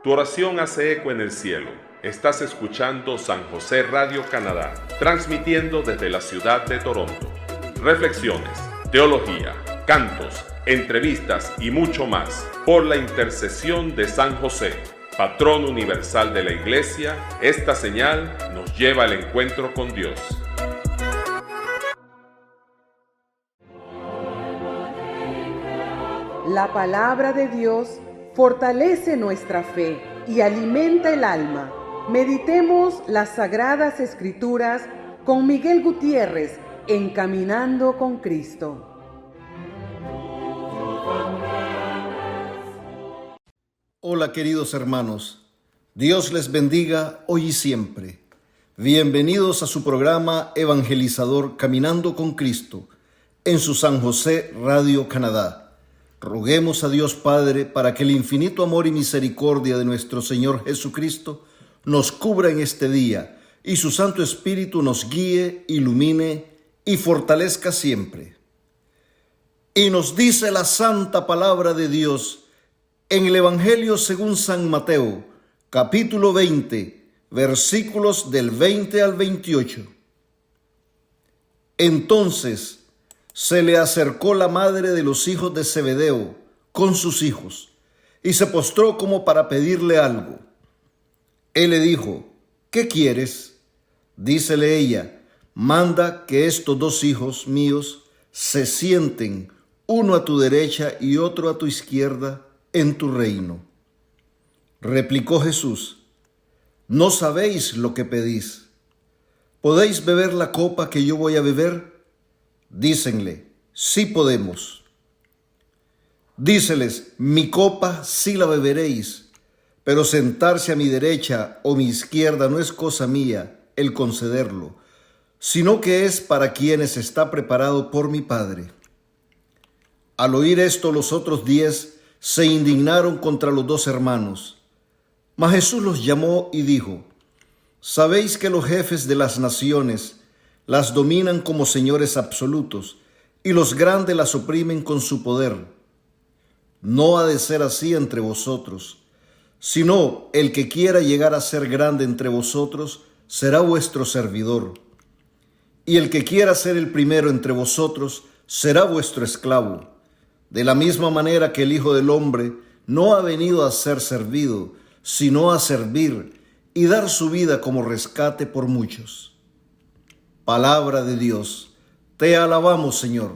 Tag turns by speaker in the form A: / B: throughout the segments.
A: Tu oración hace eco en el cielo. Estás escuchando San José Radio Canadá, transmitiendo desde la ciudad de Toronto. Reflexiones, teología, cantos, entrevistas y mucho más por la intercesión de San José, patrón universal de la Iglesia. Esta señal nos lleva al encuentro con Dios.
B: La palabra de Dios fortalece nuestra fe y alimenta el alma. Meditemos las Sagradas Escrituras con Miguel Gutiérrez en Caminando con Cristo.
C: Hola queridos hermanos, Dios les bendiga hoy y siempre. Bienvenidos a su programa evangelizador Caminando con Cristo en su San José Radio Canadá. Roguemos a Dios Padre para que el infinito amor y misericordia de nuestro Señor Jesucristo nos cubra en este día y su Santo Espíritu nos guíe, ilumine y fortalezca siempre. Y nos dice la santa palabra de Dios en el Evangelio según San Mateo, capítulo 20, versículos del 20 al 28. Entonces se le acercó la madre de los hijos de Zebedeo con sus hijos y se postró como para pedirle algo. Él le dijo: ¿qué quieres? Dícele ella: manda que estos dos hijos míos se sienten, uno a tu derecha y otro a tu izquierda, en tu reino. Replicó Jesús: no sabéis lo que pedís. ¿Podéis beber la copa que yo voy a beber? Dícenle: sí podemos. Díceles: mi copa sí la beberéis, pero sentarse a mi derecha o mi izquierda no es cosa mía el concederlo, sino que es para quienes está preparado por mi Padre. Al oír esto, los otros 10 se indignaron contra los dos hermanos. Mas Jesús los llamó y dijo: ¿sabéis que los jefes de las naciones las dominan como señores absolutos y los grandes las oprimen con su poder? No ha de ser así entre vosotros, sino el que quiera llegar a ser grande entre vosotros será vuestro servidor, y el que quiera ser el primero entre vosotros será vuestro esclavo. De la misma manera que el Hijo del Hombre no ha venido a ser servido, sino a servir y dar su vida como rescate por muchos. Palabra de Dios, te alabamos, Señor.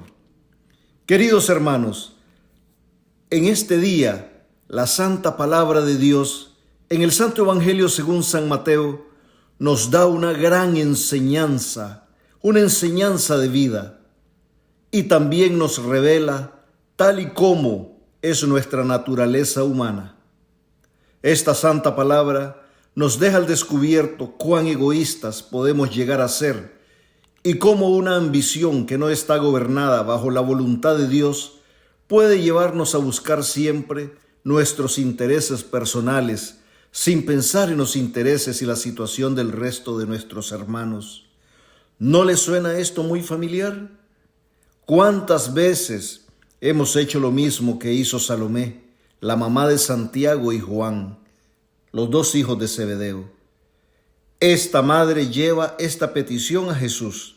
C: Queridos hermanos, en este día, la santa palabra de Dios, en el Santo Evangelio según San Mateo, nos da una gran enseñanza, una enseñanza de vida, y también nos revela tal y como es nuestra naturaleza humana. Esta santa palabra nos deja al descubierto cuán egoístas podemos llegar a ser y cómo una ambición que no está gobernada bajo la voluntad de Dios puede llevarnos a buscar siempre nuestros intereses personales sin pensar en los intereses y la situación del resto de nuestros hermanos. ¿No les suena esto muy familiar? ¿Cuántas veces hemos hecho lo mismo que hizo Salomé, la mamá de Santiago y Juan, los dos hijos de Zebedeo? Esta madre lleva esta petición a Jesús,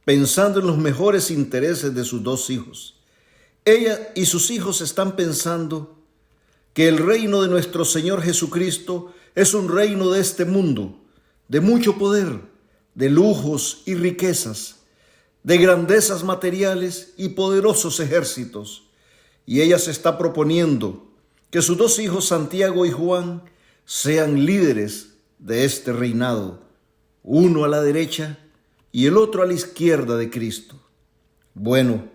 C: pensando en los mejores intereses de sus dos hijos. Ella y sus hijos están pensando que el reino de nuestro Señor Jesucristo es un reino de este mundo, de mucho poder, de lujos y riquezas, de grandezas materiales y poderosos ejércitos. Y ella se está proponiendo que sus dos hijos, Santiago y Juan, sean líderes de este reinado, uno a la derecha y el otro a la izquierda de Cristo. Bueno,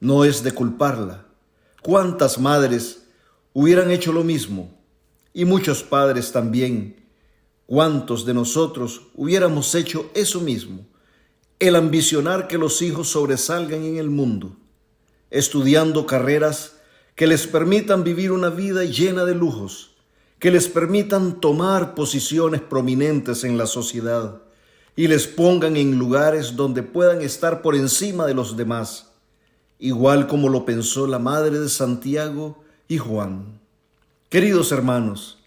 C: no es de culparla. ¿Cuántas madres hubieran hecho lo mismo? Y muchos padres también. ¿Cuántos de nosotros hubiéramos hecho eso mismo? El ambicionar que los hijos sobresalgan en el mundo, estudiando carreras que les permitan vivir una vida llena de lujos, que les permitan tomar posiciones prominentes en la sociedad y les pongan en lugares donde puedan estar por encima de los demás, igual como lo pensó la madre de Santiago y Juan. Queridos hermanos,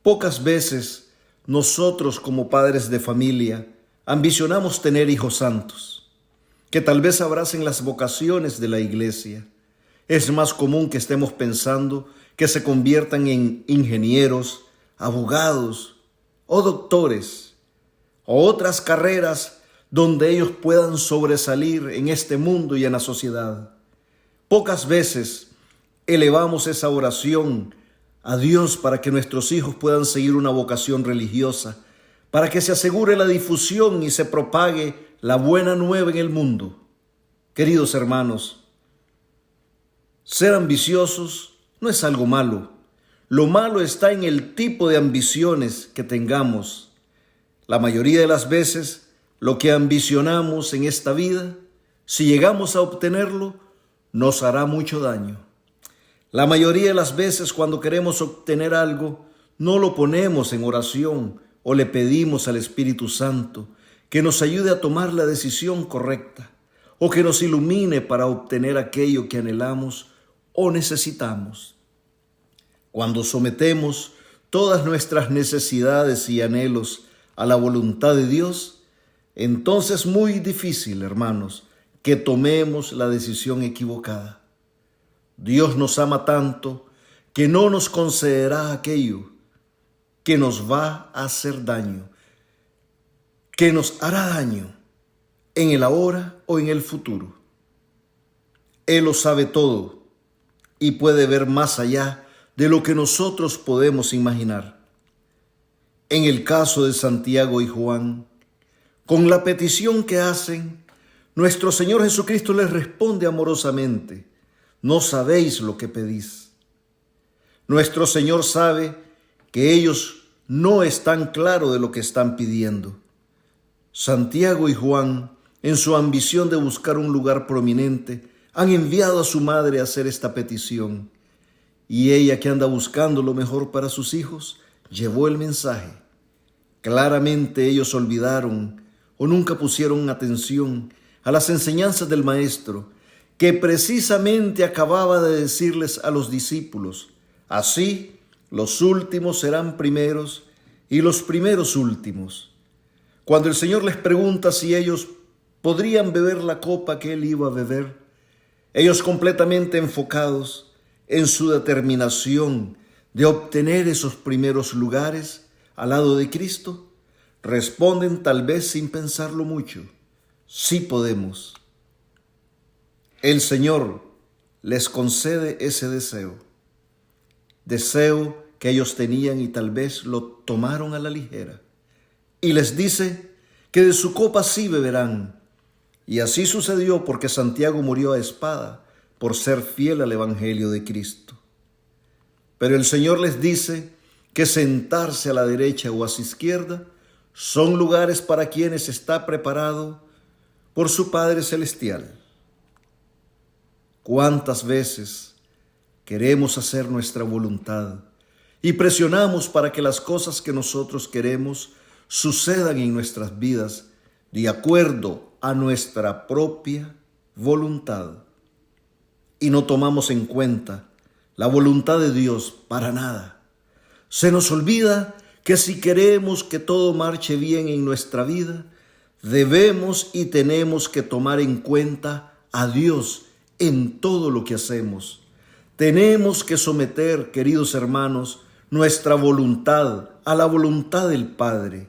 C: Pocas veces nosotros como padres de familia ambicionamos tener hijos santos, que tal vez abracen las vocaciones de la iglesia. Es más común que estemos pensando que se conviertan en ingenieros, abogados o doctores, o otras carreras donde ellos puedan sobresalir en este mundo y en la sociedad. Pocas veces elevamos esa oración a Dios para que nuestros hijos puedan seguir una vocación religiosa, para que se asegure la difusión y se propague la buena nueva en el mundo. Queridos hermanos, ser ambiciosos no es algo malo. Lo malo está en el tipo de ambiciones que tengamos. La mayoría de las veces, lo que ambicionamos en esta vida, si llegamos a obtenerlo, nos hará mucho daño. La mayoría de las veces cuando queremos obtener algo, no lo ponemos en oración o le pedimos al Espíritu Santo que nos ayude a tomar la decisión correcta o que nos ilumine para obtener aquello que anhelamos o necesitamos. Cuando sometemos todas nuestras necesidades y anhelos a la voluntad de Dios, entonces es muy difícil, hermanos, que tomemos la decisión equivocada. Dios nos ama tanto que no nos concederá aquello que nos va a hacer daño, que nos hará daño en el ahora o en el futuro. Él lo sabe todo y puede ver más allá de lo que nosotros podemos imaginar. En el caso de Santiago y Juan, con la petición que hacen, nuestro Señor Jesucristo les responde amorosamente: no sabéis lo que pedís. Nuestro Señor sabe que ellos no están claros de lo que están pidiendo. Santiago y Juan, en su ambición de buscar un lugar prominente, han enviado a su madre a hacer esta petición. Y ella, que anda buscando lo mejor para sus hijos, llevó el mensaje. Claramente ellos olvidaron o nunca pusieron atención a las enseñanzas del Maestro, que precisamente acababa de decirles a los discípulos: así los últimos serán primeros y los primeros últimos. Cuando el Señor les pregunta si ellos podrían beber la copa que Él iba a beber, ellos completamente enfocados en su determinación de obtener esos primeros lugares al lado de Cristo, responden tal vez sin pensarlo mucho: sí podemos. El Señor les concede ese deseo que ellos tenían y tal vez lo tomaron a la ligera. Y les dice que de su copa sí beberán. Y así sucedió porque Santiago murió a espada por ser fiel al Evangelio de Cristo. Pero el Señor les dice que sentarse a la derecha o a su izquierda son lugares para quienes está preparado por su Padre Celestial. ¿Cuántas veces queremos hacer nuestra voluntad y presionamos para que las cosas que nosotros queremos sucedan en nuestras vidas de acuerdo a nuestra propia voluntad? Y no tomamos en cuenta la voluntad de Dios para nada. Se nos olvida que si queremos que todo marche bien en nuestra vida, debemos y tenemos que tomar en cuenta a Dios en todo lo que hacemos. Tenemos que someter, queridos hermanos, nuestra voluntad a la voluntad del Padre.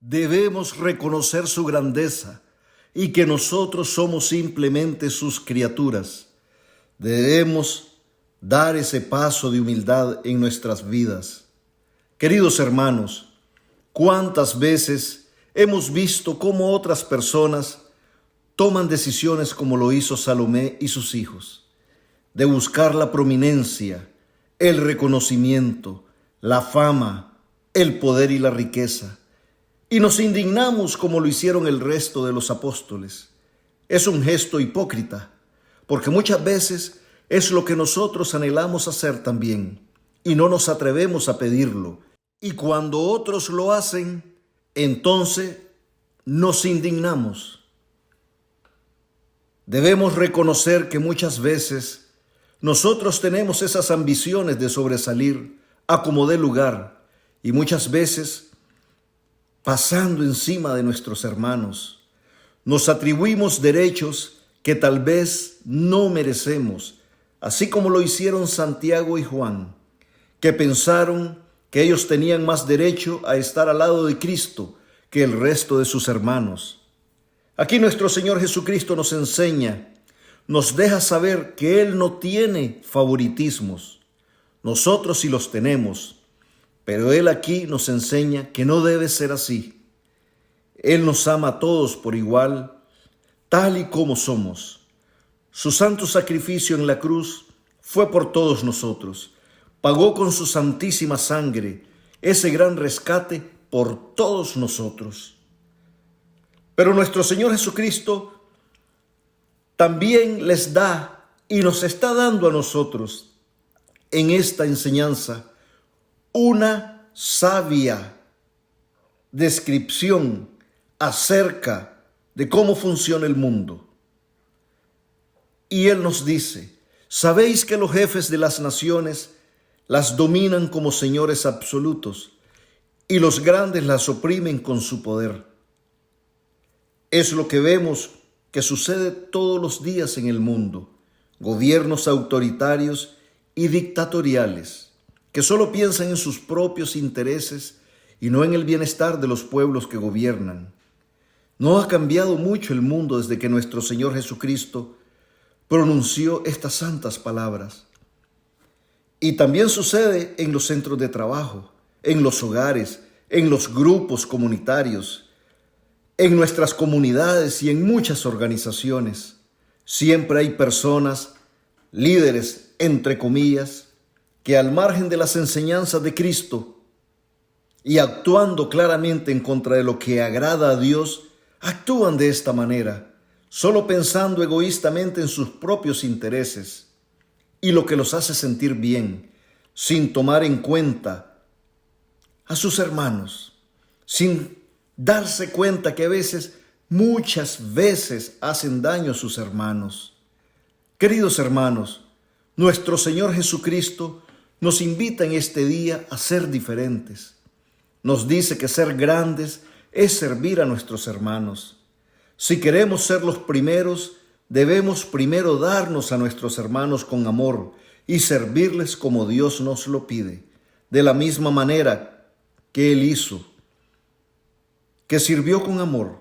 C: Debemos reconocer su grandeza y que nosotros somos simplemente sus criaturas. Debemos dar ese paso de humildad en nuestras vidas. Queridos hermanos, ¿cuántas veces hemos visto cómo otras personas toman decisiones como lo hizo Salomé y sus hijos, de buscar la prominencia, el reconocimiento, la fama, el poder y la riqueza? Y nos indignamos como lo hicieron el resto de los apóstoles. Es un gesto hipócrita, porque muchas veces es lo que nosotros anhelamos hacer también, y no nos atrevemos a pedirlo. Y cuando otros lo hacen, entonces nos indignamos. Debemos reconocer que muchas veces nosotros tenemos esas ambiciones de sobresalir a como dé lugar, y muchas veces pasando encima de nuestros hermanos. Nos atribuimos derechos que tal vez no merecemos, así como lo hicieron Santiago y Juan, que pensaron que ellos tenían más derecho a estar al lado de Cristo que el resto de sus hermanos. Aquí nuestro Señor Jesucristo nos enseña, nos deja saber que Él no tiene favoritismos. Nosotros sí los tenemos, pero Él aquí nos enseña que no debe ser así. Él nos ama a todos por igual, tal y como somos. Su santo sacrificio en la cruz fue por todos nosotros. Pagó con su santísima sangre ese gran rescate por todos nosotros. Pero nuestro Señor Jesucristo también les da y nos está dando a nosotros en esta enseñanza una sabia descripción acerca de cómo funciona el mundo. Y Él nos dice, ¿sabéis que los jefes de las naciones las dominan como señores absolutos y los grandes las oprimen con su poder? Es lo que vemos que sucede todos los días en el mundo. Gobiernos autoritarios y dictatoriales que solo piensan en sus propios intereses y no en el bienestar de los pueblos que gobiernan. No ha cambiado mucho el mundo desde que nuestro Señor Jesucristo pronunció estas santas palabras. Y también sucede en los centros de trabajo, en los hogares, en los grupos comunitarios, en nuestras comunidades y en muchas organizaciones. Siempre hay personas, líderes, entre comillas, que al margen de las enseñanzas de Cristo y actuando claramente en contra de lo que agrada a Dios, actúan de esta manera, solo pensando egoístamente en sus propios intereses y lo que los hace sentir bien, sin tomar en cuenta a sus hermanos, sin darse cuenta que muchas veces hacen daño a sus hermanos. Queridos hermanos, nuestro Señor Jesucristo nos invita en este día a ser diferentes. Nos dice que ser grandes es servir a nuestros hermanos. Si queremos ser los primeros, debemos primero darnos a nuestros hermanos con amor y servirles como Dios nos lo pide, de la misma manera que Él hizo, que sirvió con amor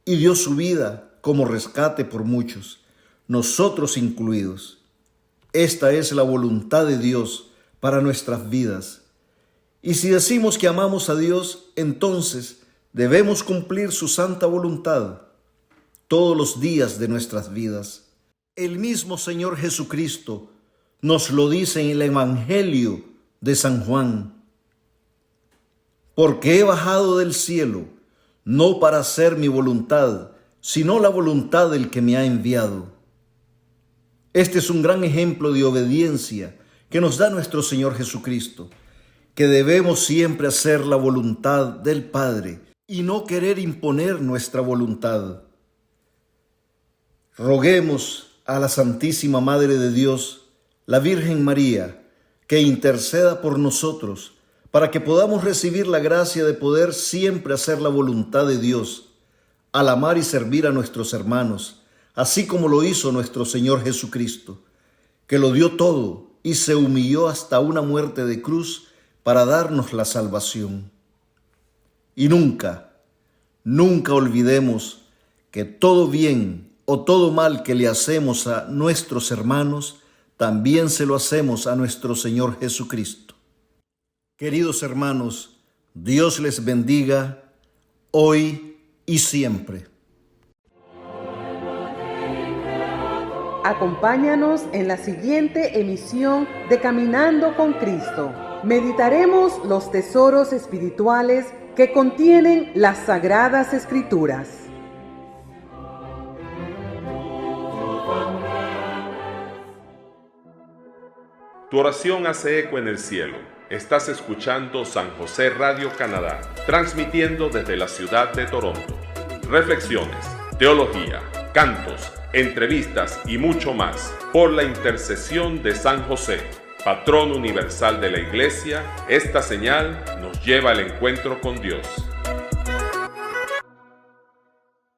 C: y dio su vida como rescate por muchos, nosotros incluidos. Esta es la voluntad de Dios para nuestras vidas. Y si decimos que amamos a Dios, entonces debemos cumplir su santa voluntad todos los días de nuestras vidas. El mismo Señor Jesucristo nos lo dice en el Evangelio de San Juan. Porque he bajado del cielo, no para hacer mi voluntad, sino la voluntad del que me ha enviado. Este es un gran ejemplo de obediencia que nos da nuestro Señor Jesucristo, que debemos siempre hacer la voluntad del Padre y no querer imponer nuestra voluntad. Roguemos a la Santísima Madre de Dios, la Virgen María, que interceda por nosotros para que podamos recibir la gracia de poder siempre hacer la voluntad de Dios, al amar y servir a nuestros hermanos, así como lo hizo nuestro Señor Jesucristo, que lo dio todo y se humilló hasta una muerte de cruz para darnos la salvación. Y nunca olvidemos que todo bien o todo mal que le hacemos a nuestros hermanos, también se lo hacemos a nuestro Señor Jesucristo. Queridos hermanos, Dios les bendiga hoy y siempre.
B: Acompáñanos en la siguiente emisión de Caminando con Cristo. Meditaremos los tesoros espirituales que contienen las Sagradas Escrituras.
A: Tu oración hace eco en el cielo. Estás escuchando San José Radio Canadá, transmitiendo desde la ciudad de Toronto. Reflexiones, teología, cantos, entrevistas y mucho más por la intercesión de San José. patrón universal de la Iglesia, esta señal nos lleva al encuentro con Dios.